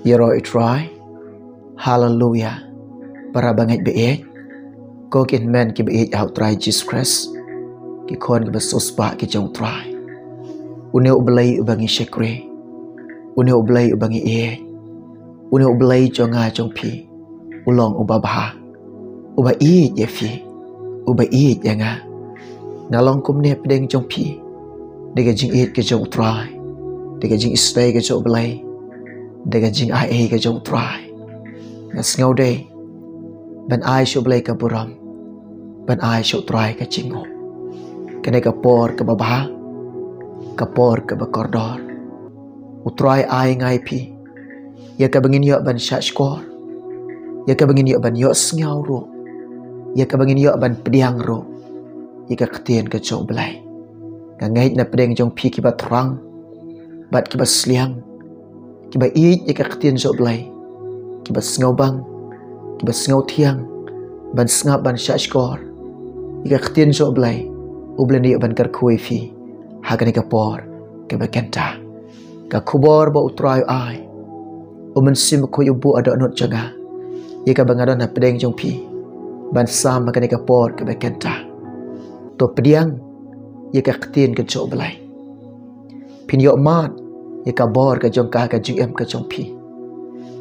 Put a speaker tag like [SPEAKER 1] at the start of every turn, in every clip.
[SPEAKER 1] Yeroi try. Hallelujah. Para bangai beek. Ko kin men ki beek out try Jesus Christ. Ki kon ki basuspa ki jong try. Une ublay ubangi shekre. Une ublay ubangi e. Une ublay jonga jong pi. Ulong ubabha. Uba i ye fi. Uba i ye nga. Ngalong kum ne pedeng jong pi. Dega jing e ke jong try. Dega jing stay ke jong ublay. Dega jing ai ke jong try. Ngas ngau day. Ban ai shu ublay ka buram. Ban ai shu try ka jingo. Kene ka por ka babha. Ka por ka bakordor. Utray ai ngai pi. Ya ka bangin yo ban shashkor. Ya ka bangin yo ban yo sngau ro. Ya ka bangin yo ban pediang ro. Ya ka ketien ka jong belai. Ngai na pedeng jong pi ki ba trang. Bat ki ba sliang. Ki ba i ya ka ketien jong belai. Ki ba sngau bang. Ki ba sngau tiang. Ban sngap ban shashkor. Ya ka ketien jong belai. Ublen dia ban karkui fi. Hagani ka por ka ba kenta. Ka kubor ba utray ai. Umen sim ko yubu ada not jaga. Ia ka bangadon na pedeng jong pi. Ban sam makani ka por ka ba kenta. To pediang ia ka ketien ka jok belai. Pin yok mat ia ka bor ka jong ka GM ka jong pi.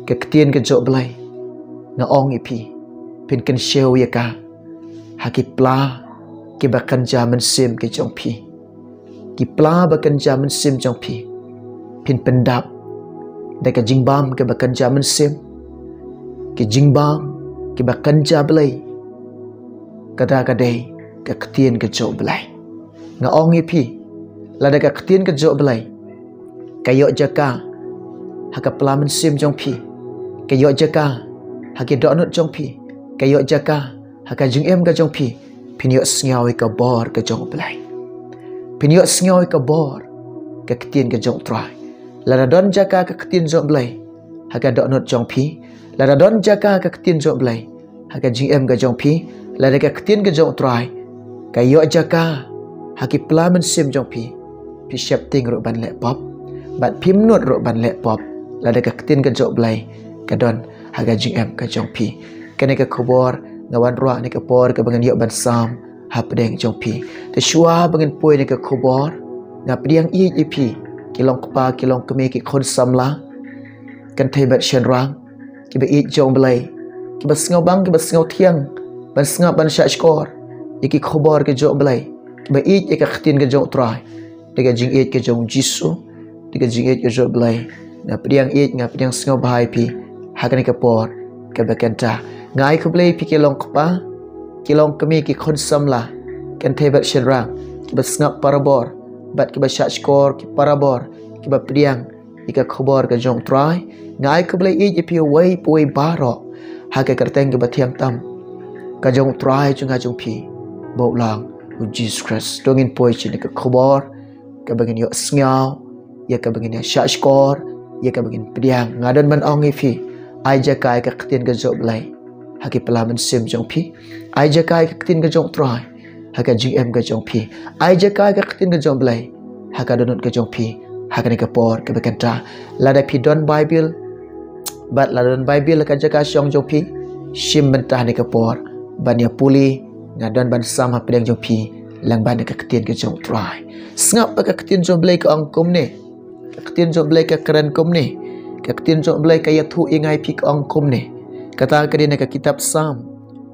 [SPEAKER 1] Ka ketien ka jok belai. Na ong i pi. Pin kan shew ia ka. Haki pla ki bakan jaman sim ke jong pi. Ki pla bakan jaman sim jong pi. Pin pendap. Deka jingbam ke bakan jaman sim. Ki jingbam ki bakan jablay. Kada kadai ke ketien ke jok belai. Nga ong i pi. Lada ke ketien ke jok belai. Kayo jaka. Haka pelaman sim jong pi. Kayo jaka. Haki donut jong pi. Kayo jaka. Haka jingem ke jong pi. Pinyo sngau ka bor ke jong belai. Pinyo sngau ka bor ke ketien ke jong try. Lada don jaka ke ketien jong belai. Haka donut jong pi. Lada don jaka ke ketien jong belai. Haka jingem ke jong pi. Lada ke ketien ke jong try. Kayo jaka. Haki pelaman sim jong pi. Pi siap ting ro ban lek pop. Bat pimnut ro ban lek pop. Lada ke ketien ke jong belai. Kadon haka jingem ke jong pi. Kene ke kubor ngawan ruak ni ke por ke bangan yok ban sam ha pedeng jong pi. Te shua bangan poi ni ke kubor ngap diang i pi. Kilong kepa kilong kemi ki khon samla. Kan thai bat shen rang. Ki ba i jong belai. Ki ba sngau bang ki ba sngau tiang. Ban sngap ban sha skor. Iki kubor ke jong belai. Ki ba i ke khatin ke jong try. Dega jing i ke jong jisu. Dega jing i ke jong belai. Ngap diang i ngap diang sngau bahai pi. Ha kan ke por ke ba kenta. Ngai ku blei pi kilong kepa. Kilong kemi ki khon samla. Kan thai bat shen rang. Ki ba sngap parabor. Bat ki ba sha skor ki parabor. Ki ba pediang. Ika kubor ke jong try. Ngai ku blei i pi wei pui barok. Ha ke kerteng ke ba tiang tam. Ka jong try junga jong pi. Bau lang u Jesus Christ. Dongin poi chin ke kubor. Ka bangin yo sngau. Ya ka bangin ya sha skor. Ya ka bangin pediang. Ngadon ban ong i fi. Ai jakai ka ketien ke jok belai. Haki pelaman sim jong pi. Ai jakai ke ketien ke jong try. Haka GM ke jong pi. Ai jakai ke ketien ke jong belai. Haka donut ke jong pi. Haka ni ke por ke bekenta. Lada pi don Bible. Bat lada don Bible ka jaka syong jong pi. Sim bentah ni ke por. Ban ya puli. Ngadon ban sam ha pedeng jong pi. Lang ban ke ketien ke jong try. Sngap ke ketien jong belai ke ong kum ni. Ke ketien jong belai ke keren kum ni. Ke ketien jong belai ke yatu ingai pi ke ong kum ni. Kata ke dia ke kitab Sam.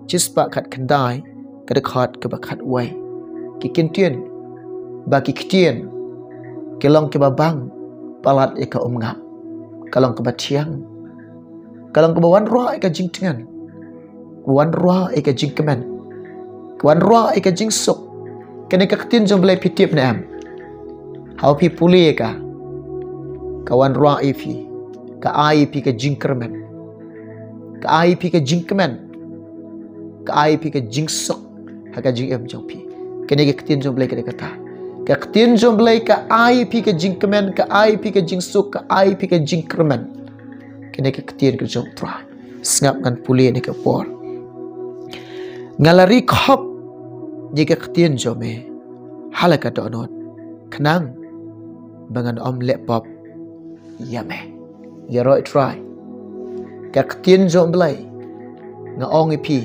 [SPEAKER 1] Cispa kat kendai. Kedekat ke bakat wai. Ki kintien. Baki ketien. Kelong ke babang. Palat ika umngap. Kalong ke batiang. Kalong ke bawan roa ika jing tengan. Wan roa ika jing kemen. Wan roa ika jing sok. Kene ke ketien jong belai pitip na am. Hau pi puli ika. Kawan roa ifi. Ka ai pi ke jing kermen. Ka ai pi ke jing kemen. Ka ai pi ke jing sok. Haka jing em jong pi. Kene ke ketien jong belai ke kata. Ka ketien jong belai ka ai pi ke jing kemen. Ka ai pi ke jing sok. Ka ai pi ke jing kemen. Kene ke ketien ke jong tra. Sngap kan puli ni ke por. Ngalari khop. Jika ketien jong me. Hala ka donot. Kenang. Bangan om lepop. Yame. Ya roi try. ka ketien jo blai nga ong ipi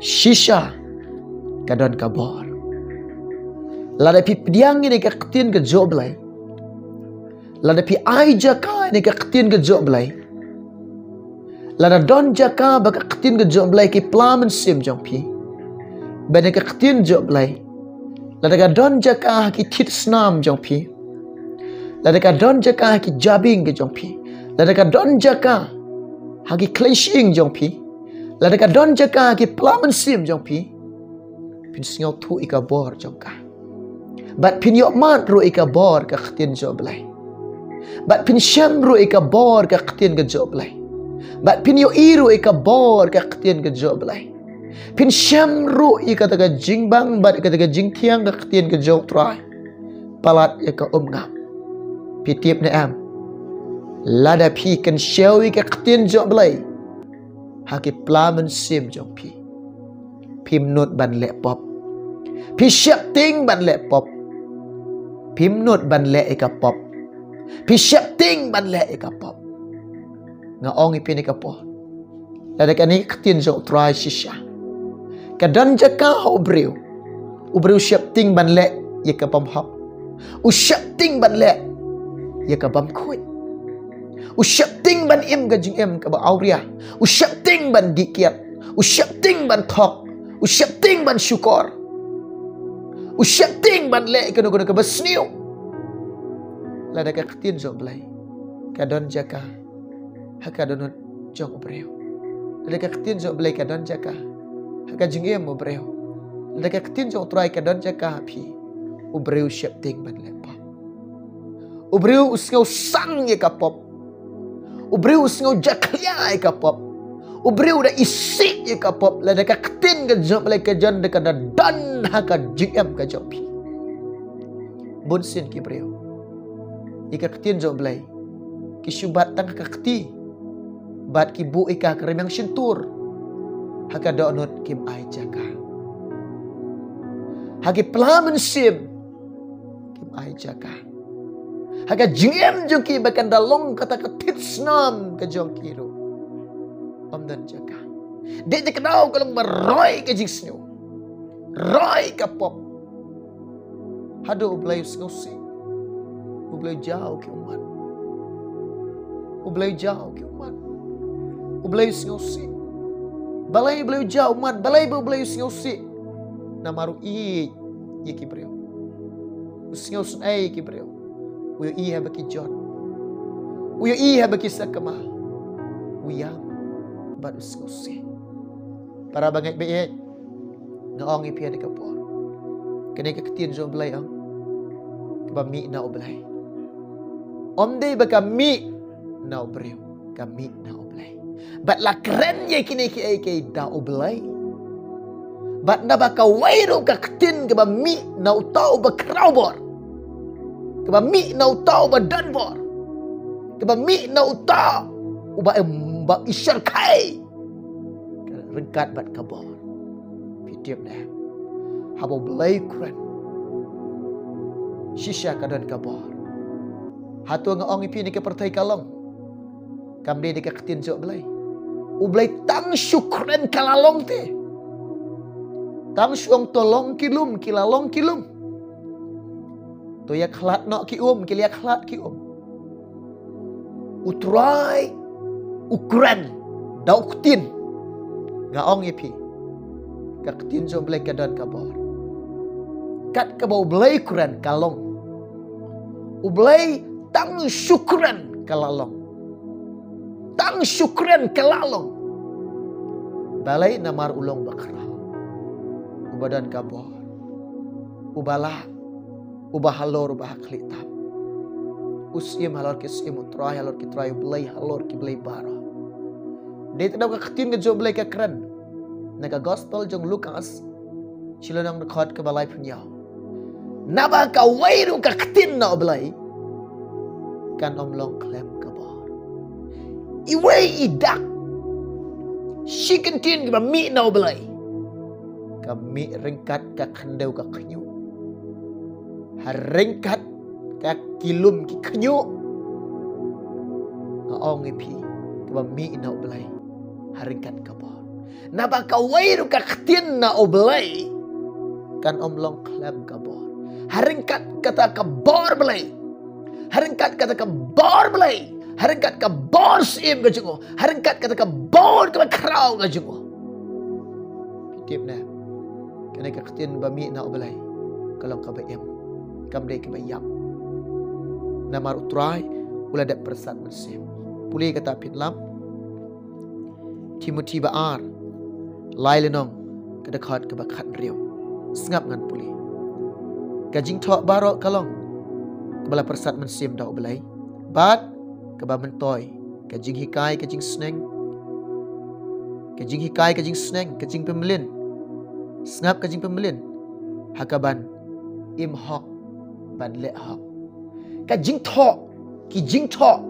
[SPEAKER 1] shisha ka don ka bor la da pi pdiang ni ka ketien ka jo blai la da pi ai jaka ni ka ketien ka jo blai la da don jaka ba ka ketien ka jo blai ki plamen sim jong pi ba ka ketien jo blai la da ka don jaka ki tit snam jong pi la da ka don jaka ki jabing ke jong pi la da ka don jaka hagi clenching jong pi la da ka don jaka ki plamen sim jong pi pin sngau thu ika bor jong ka bat pin yo mat ru ika bor ka ketien jo blai bat pin sham ru ika bor ka ketien ka jo blai bat pin yo iru ika bor ka ketien ka jo blai pin sham ru ika ta ka jingbang bat ika ta ka jingtiang ka ketien ka jo trai palat ika ngam pi tiep na am lada pi kan shawi ka ketien jo blai haki plamen sim jong pi pim not ban le pop pi shap ting ban le pop pim not ban le ika pop pi shap ting ban le ika pop nga ong ipi ni ka po lada ka ni ketien jo try shisha ka dan jaka ubreu shap ting ban le ika pam hop u shap ting ban le ika bam khoi u shap ting ban im ga jing em ka ba auria u shap ting ban dikiat u shap ting ban thok u shap ting ban syukor u shap ting ban le ka no ka basniu la da ka ketien jo blai ka don jaka haka don jong ubreu la da ka ketien jo blai ka don jaka haka jing em ubreu la da ka ketien jo try ka don jaka pi ubreu shap ting ban le pa ubreu usngau sang ye ka pop ubreu usngau jaklia ye ka pop ubreu da isi ye ka pop la da ka ketien ka jo blai ka jon da ka dan haka jing em ka jo pi bun sin ki breu ika ketien jo blai ki syubat tang ka keti bat ki bu ika kremang shintur haka donot kim ai jaka haki plamen sim kim ai jaka haka jingem jo ki bakan dalong kata ketit snam ka jong kiru om dan jaka de je kenau kalau meroi ke jing snu roi ka pop hado blai snosi ublay jauh ke umat ublay jauh ke umat ublay singausi balai ublay jauh umat balai ublay singausi namaru i ki breu singausi ai ki breu uyo i ha baki jon uyo i ha baki sakama uyam bat singausi para bangai be ngaong i pia de kapor kene ka ketien jo blai ang ba mi na oblay om day ba kami na obreu kami na oblay bat la keren ye kini ki ai ke da oblay bat na ba ka wairo ka ketin ke ba mi na utau ba kraubor ke ba mi na utau ba danbor ke ba mi na utau ba isyar kai rengkat bat kabor pitiap dah habo blay keren shisha kadan kabor hatu nga ong ipi ni ka pertai kalong kamde ni ka ketin jo blai ublai tang syukren kalalong te tang syong tolong kilum kilalong kilum to yak khlat no ki kiliak khlat ki utrai ukren dau ketin nga ong ipi ka ketin jo blai kadan kabor kat ka bau blai kuran kalong ublai tang syukran kalalong tang syukran kalalong balai namar ulong bakra ubadan kabor ubala ubah halor ubah klitam usim halor kisim utrai halor kitrai ublai halor ki blai bara de tadaw ka ketin jo blai ka kran naga gospel jong Lukas sila nang record ka balai punya naba ka wairu ka ketin na oblay kan omlong klem ka bar iway idak si kentin ka mi na oblay kami ringkat ka kendaw ka kenyo haringkat ka kilum ki kenyo ngaong ipi Kaba mi na oblay. Haringkat kabor. Naba kaway ru kaktin na oblay. Kan omlong klem kabor. Haringkat kata kabor belay. Haringkat kata kabor belay. Haringkat kabor sim ka jungo. Haringkat kata kabor ka kraw ka jungo. Pitip na. Kanay kaktin ba mi na oblay. Kalong kabayam. Kamday kabayam. Namar utray. Ula dat persat mensim. Puli kata pitlam. Timothy baar. Lai lenong. Kedekat kebakat riu. Sengap ngan puli. Kajing tok barok kalong. Kebala persat mensim dah belai. Bat keba mentoy. Kajing hikai, kajing seneng. Kajing hikai, kajing seneng. Kajing pemelin. Sengap kajing pemelin. Hakaban im hok ban le hok. Kajing tok. Kijing tok.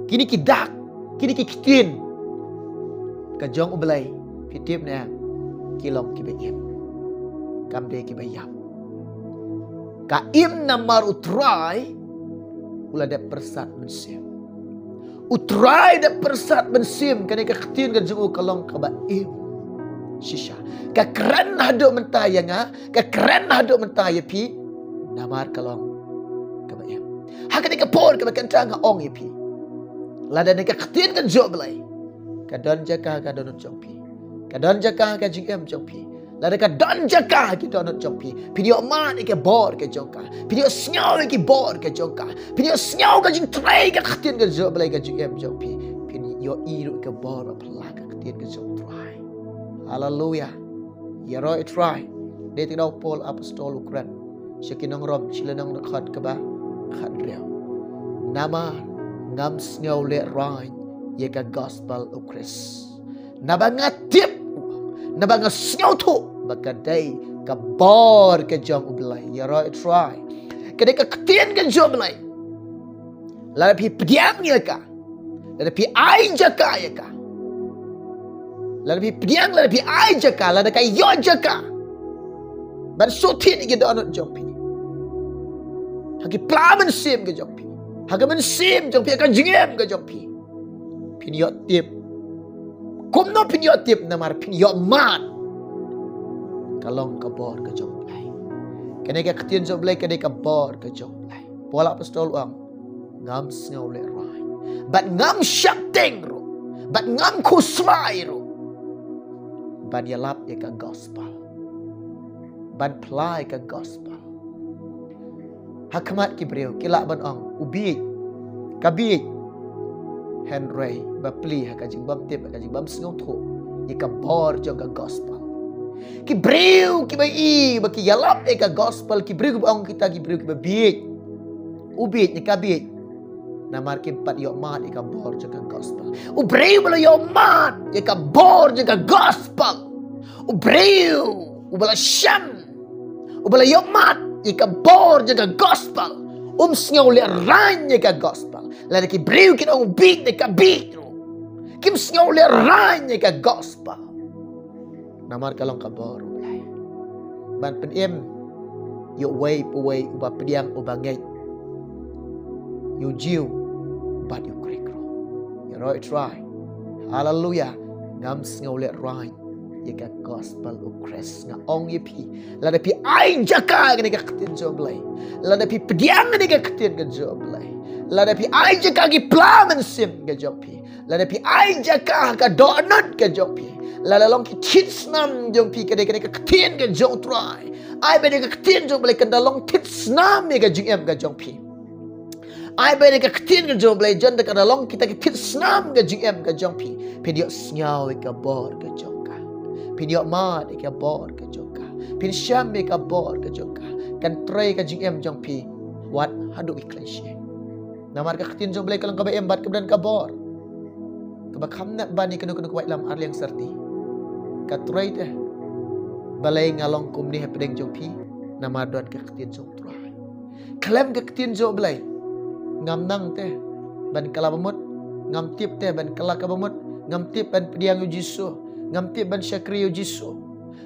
[SPEAKER 1] Kini kidak. Kini kikitin. Kajong ubelai. Pitip na. Kilong kibayim. Kamde kibayam. Kaim namar utrai. Ula dat persat mensim. Utrai dat persat mensim. Kani kakitin kan jungu kalong kabaim. Shisha. Kakeren haduk mentaya nga. Kakeren haduk mentaya pi. Namar kalong kabaim. Hakani kapor kabakantang nga ong ipi. Lada ni kakitin kan jok belai. Kadon jaka kadon jong pi. Kadon jaka ka jingem jong pi. Lada kadon jaka ki donot jong pi. Pidio man ke bor ke jongka. Pidio snyaw ke bor ke jongka. Pidio snyaw ka jing tray ka kakitin kan jok belai ka jingem jong pi. Pidio iru ke bor pelak ka kakitin kan jong try. Hallelujah. Yero it try. Dia tidak Paul apostol Ukran. Syakinong rom chilanong nakhat ka ba? Khat rew. Nama ngam snyaw le rain. Yeka gospel of Christ. Nabanga tip. Nabanga snyaw tu. Baka day kabor ke jong ublay. Yaro try. Kadai ka ketien ke jong ublay. Lada pi pediang ya ka. Lada pi ai jaka ya ka. Lada pi pediang lada pi ai jaka. Lada ka yo jaka. Ban sotin ke donot jong pi. Haki plamen sim ke jong pi. Haki men sim jong pi ka jingem ke jong pi. Pinyot tip. Kumno pinyot tip namar pinyot man. Kalong kabor ke jong blay. Kene ka ketien jong blay kene ka bor ke jong blay. Pola apostol uang. Ngam sngaw le rai. But ngam syapting ro. But ngam kusrai ro. Ban yalap ya ka gospel. Ban play ka gospel. Hakmat kibreu kila ban ong ubi. Kabi. Henry bapli hakajing bam tip hakajing bam sngaw tho ika bor jong ka gospel ki breu ki bai baki yalap eka gospel ki breu bang kita ki breu ki babi ubit ni kabit namar ki pat yo mat eka bor jong ka gospel u breu bala yo mat eka bor jong ka gospel u breu u bala sham u bala yo mat eka bor jong ka gospel sngaw le ranya ka gospel. Lada ki breu ki ong beat ne ka beat ro. Kim sngaw le ranya ka gospel. Namar kalong ka bor ulay. Ban pen em yo way puway uba pediang uba ngay. Yo jiu but yo krikro. Yo right try. Hallelujah. Ngam sngaw le ranya. Yaka gospel of Christ nga ong yipi lada pi ai jaka nga ka katin joblay lada pi pediang nga ka katin ka joblay lada pi ai jaka ki plamen sim ka jopi lada pi ai jaka ka donut ka jopi lada long ki tits nam jong pi ka ka katin ka jong try ai be ka katin joblay ka long tits nam ka jing em ka jong pi ai be ka katin ka joblay jon ka long kita ki tits nam ka jing em ka jong pi pedio snyaw ka bor ka jong Pinyok mat ika bor ke joka. Pin syam ika bor ke joka. Kan tray ka jing em jong pi. Wat hadu iklan syek. Namar ka ketin jong belai kalang ka em bat kebedan ka bor. Kabakam nak bani kenu kuwait lam arli yang serti. Ka tray teh. Balai ngalong kum ni hepedeng jong pi. Namar doan ka ketin jong tray. Kalam ka ketin jong belai. Ngam nang teh. Ban kalabamut. Ngam tip teh ban kalakabamut. Ngam tip ban pediang ujiso. Ngamtip ban syakri jisu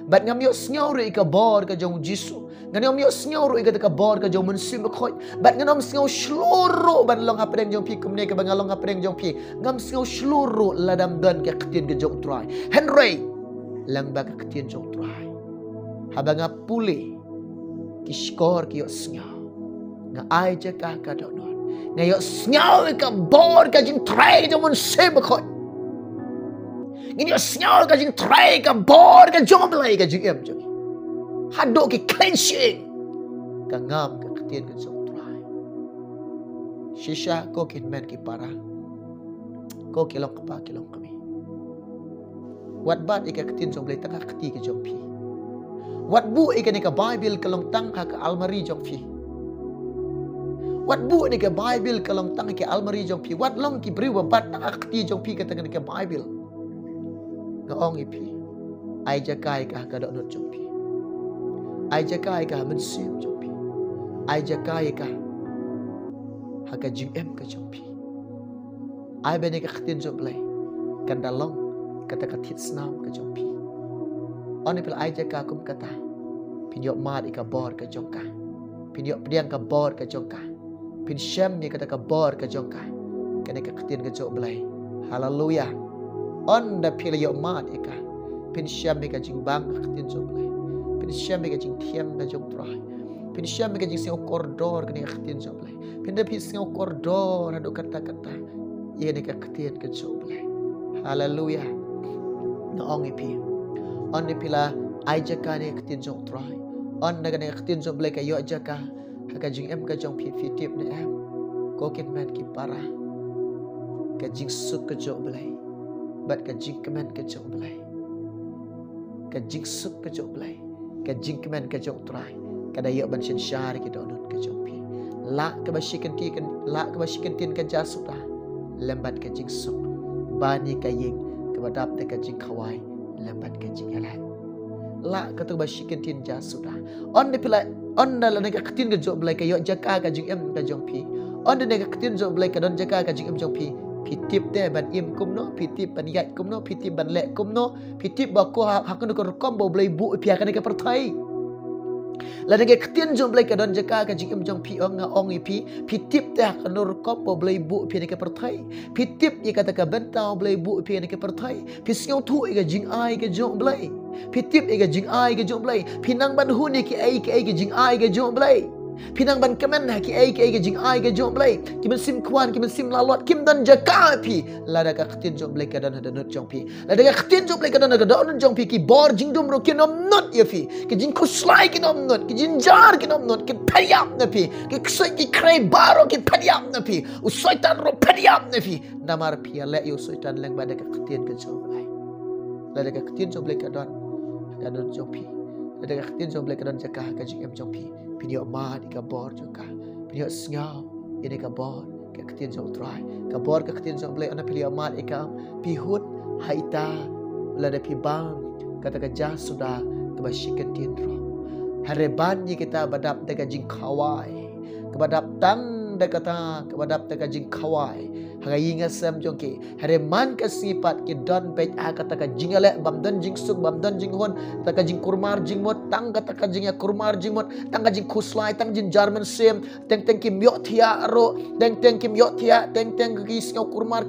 [SPEAKER 1] Bat ngam yo sngau ri ka bor ka jong Jisu. Ngam yo sngau ri ka bor ka jong mensim khoi. Bat ngam sngau seluruh ban long hapreng jong pi kumne ka bangalong hapreng jong pi. Ngam sngau seluruh ladam dan ka ketin ka jong trai. Henry lang ba ka ketin jong trai. Habanga puli ki skor ki yo sngau. Nga ai je ka donon. Nga yo sngau ka bor ka jing trai jong mensim khoi. Ngini snyol ka jing try ka bor ka jom lai ka jing em jong. Hadok ki clenching ka ngam ka ketien ka jom try. Shisha ko kin men ki para. Ko kilong ka pa kilong kami. Wat bat ika ketien jom lai tanga keti ka jom pi. Wat bu ika ni ka Bible kalong tang ka almari jom pi. Wat bu ni ka Bible kalong tang ka almari jom pi. Wat long ki beri bat tanga keti jom pi ka tanga ni ka Bible. Ngaong ipi ai jakai ka ka dok jompi ai jakai ka mensim jompi ai jakai ka haka jing em ka jompi ai bene ka khtin jomplay kan dalong kata ka thit snam ka jompi oni pel ai jakai kum kata pinyo mat ka bor ka jongka pinyo pdiang ka bor ka jongka pin syam ni kata ka bor ka jongka kene ka khtin ka jomplay haleluya on da pila yo mat ika pin syam ka jing bang khtin jomplay pin syam ka jing thiam ka jong trai pin syam ka jing sing koridor ka ni khtin jomplay pin da pis sing koridor ado kata-kata ye ni ka khtin ka jomplay haleluya no ong ipi on ni pila ai jaka ni khtin jong trai on da ka ni khtin jomplay ka yo jaka ka jing em ka jong pi tip ni em ko kin man ki para ka jing suk ka jomplay bat ka jing kemen ka jong belai ka jing suk ka jong belai ka jing kemen ka jong trai ka da yo ban shin shar ki donut ka jong pi la ka ba shiken ti kan la ka ba shiken tin ka jasuda lembat ka jing suk bani ka ying ka ba dap ka jing khawai lembat ka jing ala la ka tu ba shiken tin jasuda on de pila on da la ka tin ka jong belai ka yo jaka ka jing em ka jong pi on de ka tin jong belai ka don jaka ka jing em jong pi pitip te ban im kum no pitip ban yat kum no pitip ban lek kum no pitip ba ko hakun ko kombo blai bu pia kan ka perthai la de ketien jom blai ka don jaka ka jikim jong pi ong ong pi pitip te hakun ko kombo blai bu pia ka perthai pitip ye kata ka bentau blai bu pia ka perthai pisngau thu ga jing ai ga jong blai pitip ga jing ai ga jong blai pinang ban hu ni ki ai ga jing ai ga jong blai Pinang ban kemen ki ai jing ai ke jong blai ki men sim kwan ki men sim lalot kim dan jaka pi la da ka khtin jong blai ka dan da not jong pi la da ka khtin jong blai ka dan da don jong pi ki bor jing dum ro ki nom not ye fi ki jing kuslai ki nom not ki jing jar ki nom not ki payap na pi ki ksoi ki krei baro ki payap na pi u soitan ro payap na fi namar pi la yo soitan leng ba da ka khtin ka jong blai la da ka khtin jong blai ka don jong pi la da ka khtin jong blai ka don jaka ka jing em jong pi pinyo ma di ka bor joka pinyo sngau ini ka bor ka ketien jong trai ka bor ka ketien jong blai ana pinyo ma ikam pihut haita la de pi bang kata ka ja sudah ka ba shiken tin ro hareban ni kita badap de ka jing khawai ka badap tang de kata ka badap de ka jing khawai haga yinga sam jong ki hareman ka sifat ki don pej a kata ka jingale bam don jing suk bam don jing hon ta ka jing kurmar jing mot tang kata ka jing ya kurmar jing mot tang ka jing kuslai tang jing jarman sem teng teng ki myot thia ro teng teng ki myot thia teng teng ki sngau kurmar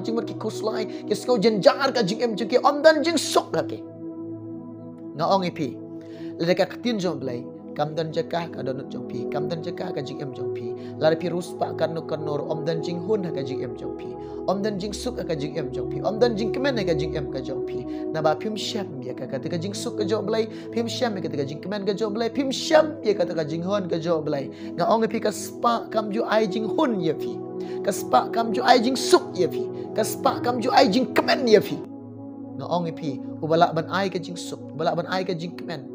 [SPEAKER 1] jing mot ki kuslai ki sngau jenjar ka jing em jing ki om don jing suk la ki ngaong ipi le ka ktin jong blai kam dan jaka ka donut jong pi kam dan jaka ka jing em jong pi la pi ruspa kan no kanor om dan jing hun ka jing em jong pi om dan jing suk ka jing em jong pi om dan jing kemen ka jing em ka jong pi na ba phim sham ya ka ka jing suk ka jong blai phim sham ka jing kemen ka jong blai phim sham ya ka jing hun ka jong blai nga ong pi ka spa kam ju ai jing hun ya pi ka spa kam ju ai jing suk ya pi ka spa kam ju ai jing kemen ya pi nga ong pi ubala ban ai ka jing suk ubala ban ai ka jing kemen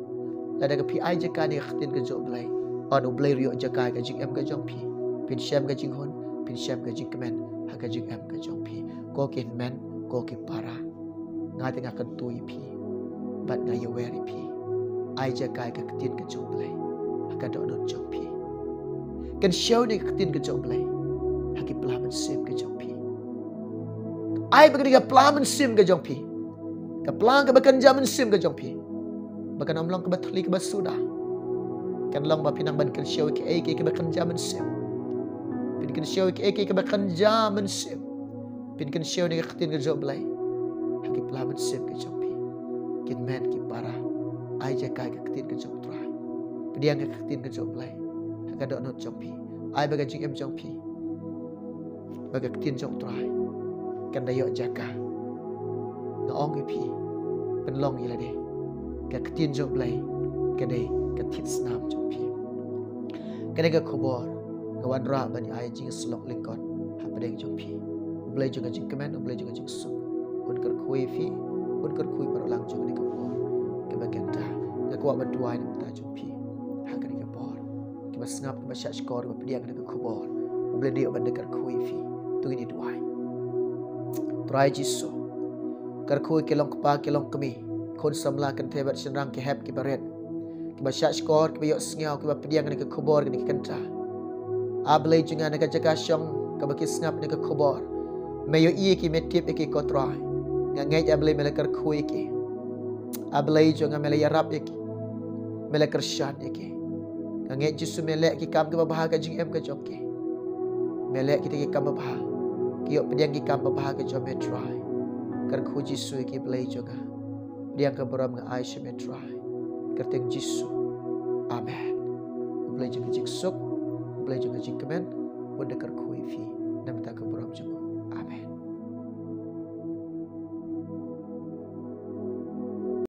[SPEAKER 1] la da ka pi ai jaka ni khtin ka jong blai on blai rio jaka ka jing em ka jong pi pin sham ka jing hon pin sham ka jing kemen ha ka jing em ka jong pi ko kin men ko ki para nga te nga kan tu pi bat nga ye weri pi ai jaka ka khtin ka jong blai ha ka do not jong pi kan show ni khtin ka jong blai ha ki plamen sim ka jong pi ai ba ka plamen sim ka jong pi ka plan ka bakan jaman sim ka jong pi Bahkan omlong kebatuli kebasuda. Kan long ba pinang ban kan siaw ke eke ke bakan jaman sem. Pin kan siaw ke eke ke bakan jaman sem. Pin kan siaw ni ketin ke joblay. Haki pelaman sem ke jompi. Kin men ki para. Ai jakai ke ketin ke jom try. Pediang ke ketin ke joblay. Haka dok not jompi. Ai baga jing em jompi. Baga ketin jom try. Kan dayok jaka. Ngaong ke pi. Penlong ila de. Ka ketin joblay. Kadai ketit senam jompi. Kadai ke kubor. Kawan ra bani ai jing selok lingkon. Hapadeng jompi. Ublay juga jing kemen, ublay juga jing suk. Unkar kui fi, unkar kui parolang juga ni kubor. Kebagian dah. Ngakwa berduai ni minta jompi. Haka ni kubor. Keba sengap keba syak skor keba pediang ni kubor. Ublay dia bandekar kui fi. Tu ini duai. Try jiso. Kar kui kelong kepa kelong kemi. Kon samlakan tebat senrang ke hep kibaret. Kiba syak skor, kiba yok sengaw, kiba pediang ni kubor ni kenta. Ablay juga nak jaga syong, kiba kisngap ni kubor. Mayo iya ki metip iki kotrai. Ngangai ablay melekar kui iki. Ablay juga melek yarap iki. Melekar syan iki. Ngangai jisu melek ki kam kiba bahaga jing em ke jokki. Melek kita ki kam babah. Ki yok pediang ki kam babah ke jom metrai. Kar ku jisu iki ablay juga. Pediang ke beram ngai Aisyah metrai. Kerteng jisu. Amen. Ablay juga jing suk. Ablay juga jing kemen. Wanda kar kui fi. Nam tak ke beram juga. Amen.